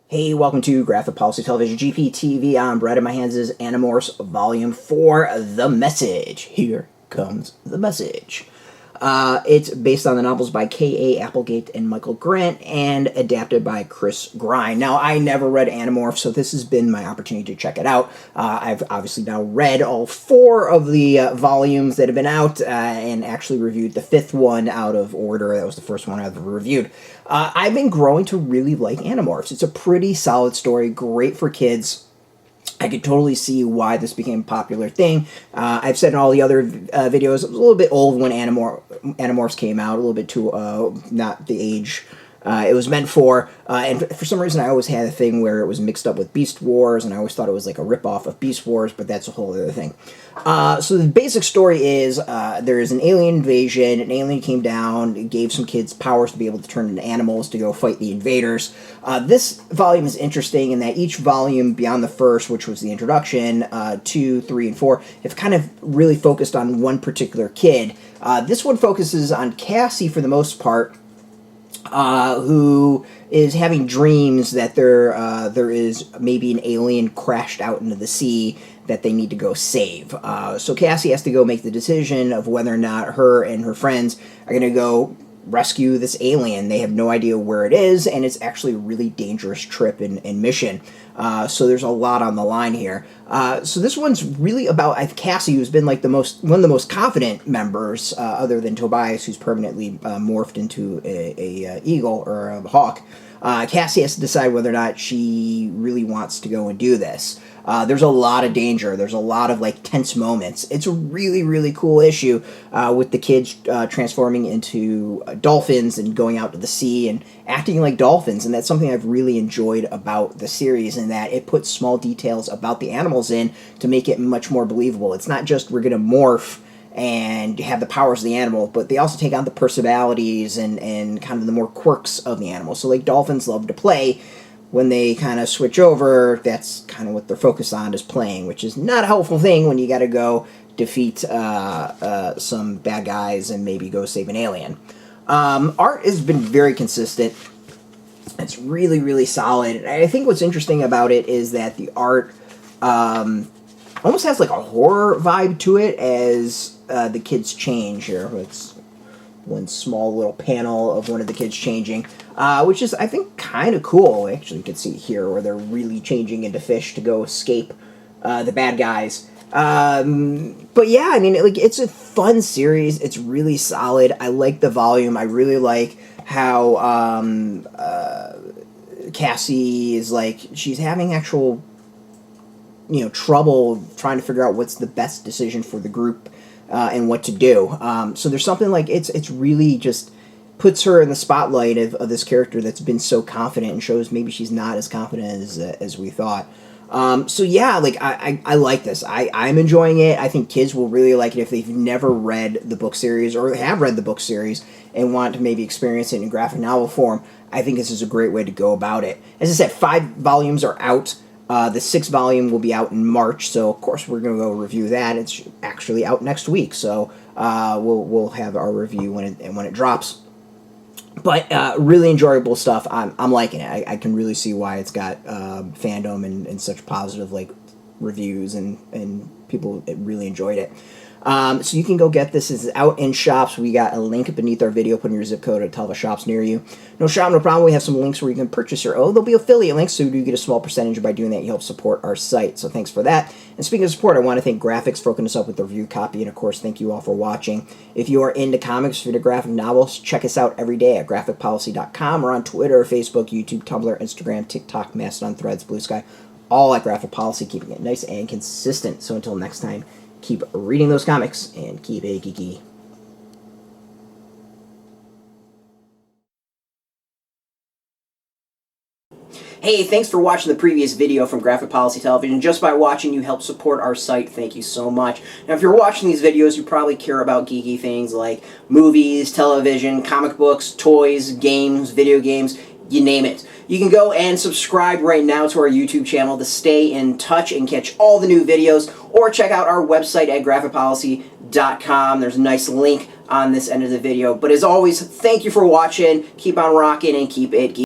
Hey, welcome to Graphic Policy Television GPTV. I'm Brett, and my hands is Animorphs Volume 4, The Message. Here comes the message. It's based on the novels by K.A. Applegate and Michael Grant, and adapted by Chris Grine. Now, I never read Animorphs, so this has been my opportunity to check it out. I've obviously now read all 4 of the volumes that have been out, and actually reviewed the 5th one out of order. That was the first one I've ever reviewed. I've been growing to really like Animorphs. It's a pretty solid story, great for kids. I could totally see why this became a popular thing. I've said in all the other videos, it was a little bit old when Animorphs came out, a little bit too, not the age it was meant for, and for some reason I always had a thing where it was mixed up with Beast Wars, and I always thought it was like a ripoff of Beast Wars, but that's a whole other thing. So the basic story is there is an alien invasion. An alien came down, gave some kids powers to be able to turn into animals to go fight the invaders. This volume is interesting in that each volume beyond the first, which was the introduction, 2, 3, and 4, have kind of really focused on one particular kid. This one focuses on Cassie for the most part, who is having dreams that there is maybe an alien crashed out into the sea that they need to go save. So Cassie has to go make the decision of whether or not her and her friends are going to go rescue this alien. They have no idea where it is, and it's actually a really dangerous trip and mission. So there's a lot on the line here. So this one's really about Cassie, who's been like one of the most confident members, other than Tobias, who's permanently morphed into a eagle or a hawk. Cassie has to decide whether or not she really wants to go and do this. There's a lot of danger. There's a lot of like tense moments. It's a really, really cool issue with the kids transforming into dolphins and going out to the sea and acting like dolphins. And that's something I've really enjoyed about the series, in that it puts small details about the animals in to make it much more believable. It's not just we're going to morph and have the powers of the animal, but they also take on the personalities and kind of the more quirks of the animal. So like dolphins love to play. When they kind of switch over, that's kind of what they're focused on, is playing, which is not a helpful thing when you got to go defeat some bad guys and maybe go save an alien. Art has been very consistent. It's really, really solid. And I think what's interesting about it is that the art almost has like a horror vibe to it as the kids change here. It's one small little panel of one of the kids changing, which is, I think, kind of cool. Actually, you can see here where they're really changing into fish to go escape the bad guys. But yeah, I mean, it's a fun series. It's really solid. I like the volume. I really like how Cassie is she's having actual, trouble trying to figure out what's the best decision for the group. And what to do. So there's something it's really just puts her in the spotlight of this character that's been so confident, and shows maybe she's not as confident as we thought. So yeah, I like this. I'm enjoying it. I think kids will really like it if they've never read the book series or have read the book series and want to maybe experience it in graphic novel form. I think this is a great way to go about it. As I said, 5 volumes are out. The 6th volume will be out in March, so of course we're going to go review that. It's actually out next week, so we'll have our review when it drops. But really enjoyable stuff. I'm liking it. I can really see why it's got fandom and such positive reviews, and people really enjoyed it. So you can go get this. This is out in shops. We got a link beneath our video. Put in your zip code to tell the shops near you. No shop, no problem. We have some links where you can purchase your own. There'll be affiliate links, so you do get a small percentage. By doing that, you help support our site. So thanks for that. And speaking of support, I want to thank Graphix for hooking us up with the review copy. And of course, thank you all for watching. If you are into comics, into graphic novels, check us out every day at graphicpolicy.com, or on Twitter, Facebook, YouTube, Tumblr, Instagram, TikTok, Mastodon, Threads, Blue Sky, all at Graphic Policy, keeping it nice and consistent. So until next time, keep reading those comics and keep it geeky. Hey, thanks for watching the previous video from Graphic Policy Television. Just by watching, you help support our site. Thank you so much. Now, if you're watching these videos, you probably care about geeky things like movies, television, comic books, toys, games, video games, you name it. You can go and subscribe right now to our YouTube channel to stay in touch and catch all the new videos, or check out our website at graphicpolicy.com. There's a nice link on this end of the video. But as always, thank you for watching. Keep on rocking and keep it geeky.